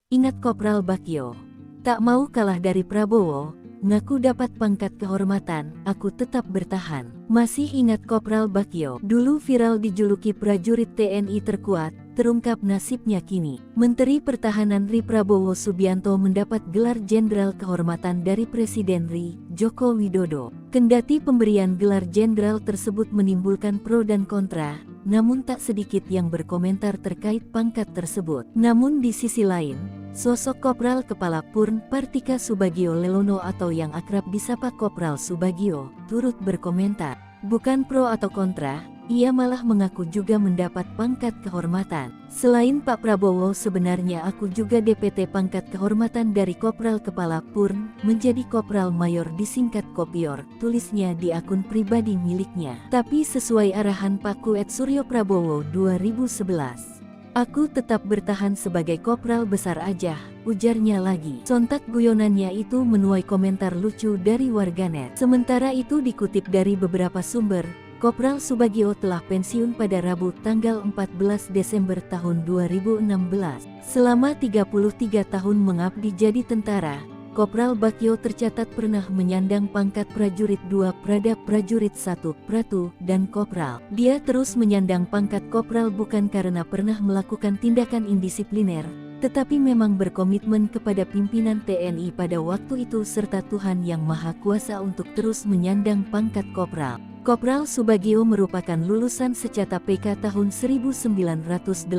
Ingat Kopral Bagyo. Tak mau kalah dari Prabowo, ngaku dapat pangkat kehormatan, aku tetap bertahan. Masih ingat Kopral Bagyo? Dulu viral dijuluki prajurit TNI terkuat, terungkap nasibnya kini. Menteri Pertahanan RI Prabowo Subianto mendapat gelar Jenderal Kehormatan dari Presiden RI, Joko Widodo. Kendati pemberian gelar jenderal tersebut menimbulkan pro dan kontra, namun tak sedikit yang berkomentar terkait pangkat tersebut. Namun di sisi lain, sosok Kopral Kepala Purn Partika Subagio Lelono atau yang akrab disapa Kopral Subagio, turut berkomentar. Bukan pro atau kontra, ia malah mengaku juga mendapat pangkat kehormatan. Selain Pak Prabowo, sebenarnya aku juga DPT pangkat kehormatan dari Kopral Kepala Purn menjadi Kopral Mayor disingkat Kopior, tulisnya di akun pribadi miliknya. Tapi sesuai arahan Pak Kuet Suryo Prabowo 2011. Aku tetap bertahan sebagai Kopral besar aja, ujarnya lagi. Sontak guyonannya itu menuai komentar lucu dari warganet. Sementara itu dikutip dari beberapa sumber, Kopral Subagio telah pensiun pada Rabu tanggal 14 Desember tahun 2016. Selama 33 tahun mengabdi jadi tentara, Kopral Bagyo tercatat pernah menyandang pangkat prajurit 2 Prada, prajurit 1 Pratu, dan Kopral. Dia terus menyandang pangkat Kopral bukan karena pernah melakukan tindakan indisipliner, tetapi memang berkomitmen kepada pimpinan TNI pada waktu itu serta Tuhan Yang Maha Kuasa untuk terus menyandang pangkat Kopral. Kopral Subagio merupakan lulusan Secata PK tahun 1983.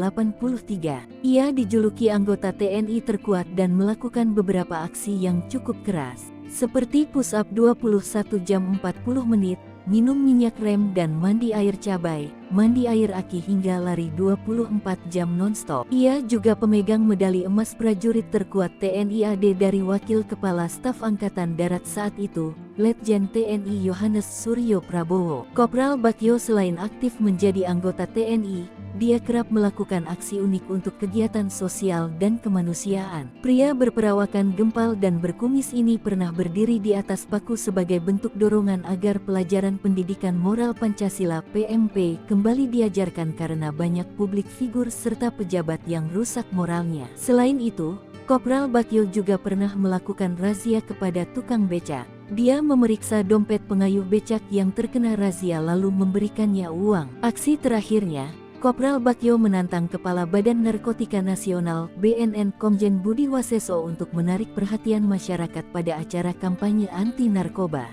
Ia dijuluki anggota TNI terkuat dan melakukan beberapa aksi yang cukup keras, seperti push up 21 jam 40 menit, minum minyak rem dan mandi air cabai, mandi air aki hingga lari 24 jam nonstop. Ia juga pemegang medali emas prajurit terkuat TNI AD dari Wakil Kepala Staf Angkatan Darat saat itu, Letjen TNI Yohanes Suryo Prabowo. Kopral Bagyo selain aktif menjadi anggota TNI, dia kerap melakukan aksi unik untuk kegiatan sosial dan kemanusiaan. Pria berperawakan gempal dan berkumis ini pernah berdiri di atas paku sebagai bentuk dorongan agar pelajaran pendidikan moral Pancasila (PMP) kembali diajarkan karena banyak publik figur serta pejabat yang rusak moralnya. Selain itu, Kopral Bagyo juga pernah melakukan razia kepada tukang becak. Dia memeriksa dompet pengayuh becak yang terkena razia lalu memberikannya uang. Aksi terakhirnya, Kopral Bagyo menantang Kepala Badan Narkotika Nasional (BNN) Komjen Budi Waseso untuk menarik perhatian masyarakat pada acara kampanye anti narkoba.